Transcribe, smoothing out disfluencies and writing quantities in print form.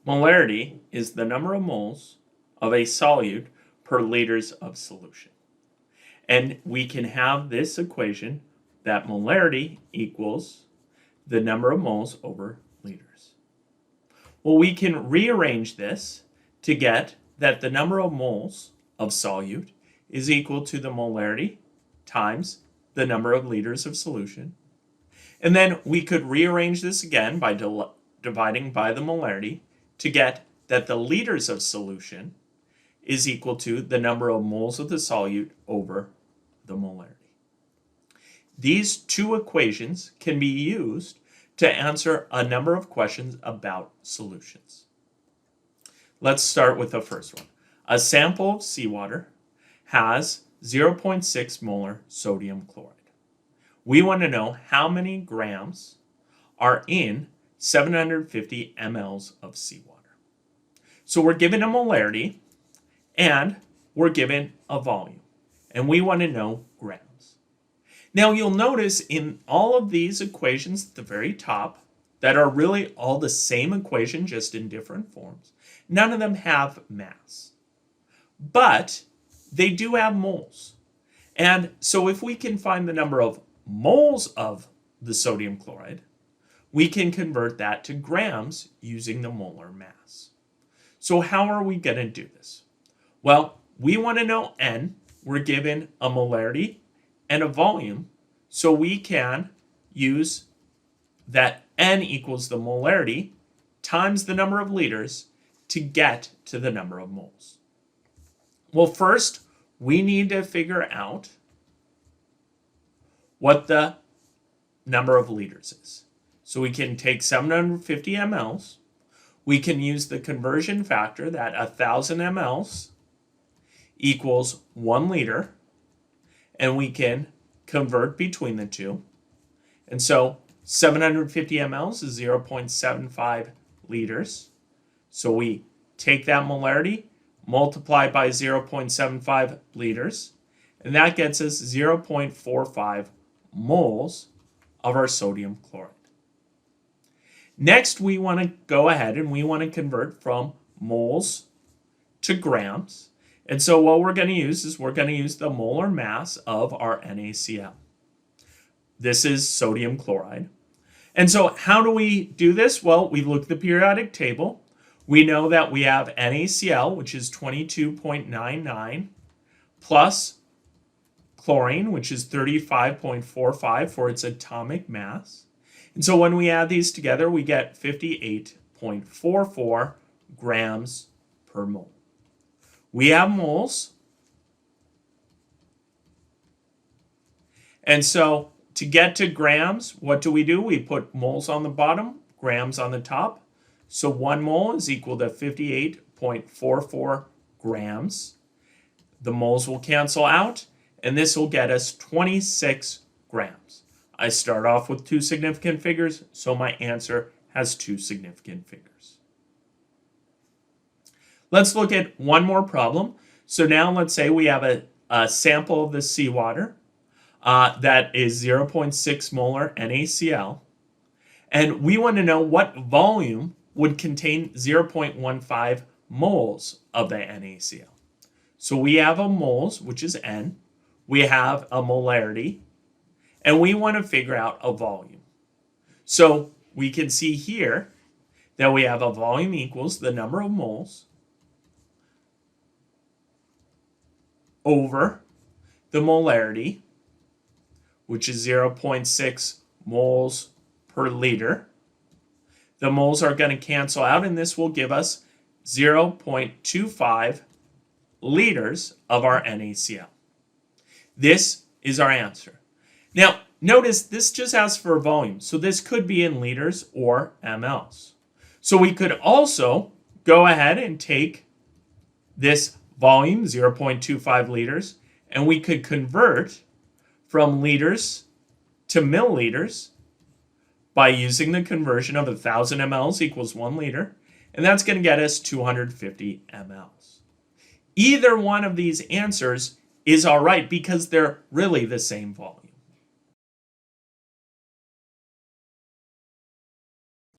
Molarity is the number of moles of a solute per liters of solution. And we can have this equation that molarity equals the number of moles over liters. Well, we can rearrange this to get that the number of moles of solute is equal to the molarity times the number of liters of solution. And then we could rearrange this again by dividing by the molarity to get that the liters of solution is equal to the number of moles of the solute over the molarity. These two equations can be used to answer a number of questions about solutions. Let's start with the first one. A sample of seawater has 0.6 molar sodium chloride. We want to know how many grams are in 750 mLs of seawater. So we're given a molarity and we're given a volume, and we want to know grams. Now you'll notice in all of these equations at the very top that are really all the same equation, just in different forms, none of them have mass. But they do have moles. And so if we can find the number of moles of the sodium chloride, we can convert that to grams using the molar mass. So how are we going to do this? Well, we want to know N. We're given a molarity and a volume, so we can use that N equals the molarity times the number of liters to get to the number of moles. Well, first, we need to figure out what the number of liters is. So we can take 750 mLs. We can use the conversion factor that 1,000 mLs equals 1 liter. And we can convert between the two. And so 750 mLs is 0.75 liters. So we take that molarity, multiply by 0.75 liters, and that gets us 0.45 moles of our sodium chloride. Next, we want to go ahead and we want to convert from moles to grams. And so what we're going to use is we're going to use the molar mass of our NaCl. This is sodium chloride. And so how do we do this? Well, we look at the periodic table. We know that we have NaCl, which is 22.99, plus chlorine, which is 35.45 for its atomic mass. And so when we add these together, we get 58.44 grams per mole. We have moles. And so to get to grams, what do? We put moles on the bottom, grams on the top. So 1 mole is equal to 58.44 grams. The moles will cancel out, and this will get us 26 grams. I start off with 2 significant figures, so my answer has 2 significant figures. Let's look at one more problem. So now let's say we have a sample of the seawater that is 0.6 molar NaCl, and we want to know what volume would contain 0.15 moles of the NaCl. So we have a moles, which is N. We have a molarity, and we want to figure out a volume. So we can see here that we have a volume equals the number of moles over the molarity, which is 0.6 moles per liter. The moles are going to cancel out, and this will give us 0.25 liters of our NaCl. This is our answer. Now, notice this just asks for a volume, so this could be in liters or mLs. So we could also go ahead and take this volume, 0.25 liters, and we could convert from liters to milliliters by using the conversion of 1,000 mLs equals 1 liter, and that's going to get us 250 mLs. Either one of these answers is all right because they're really the same volume.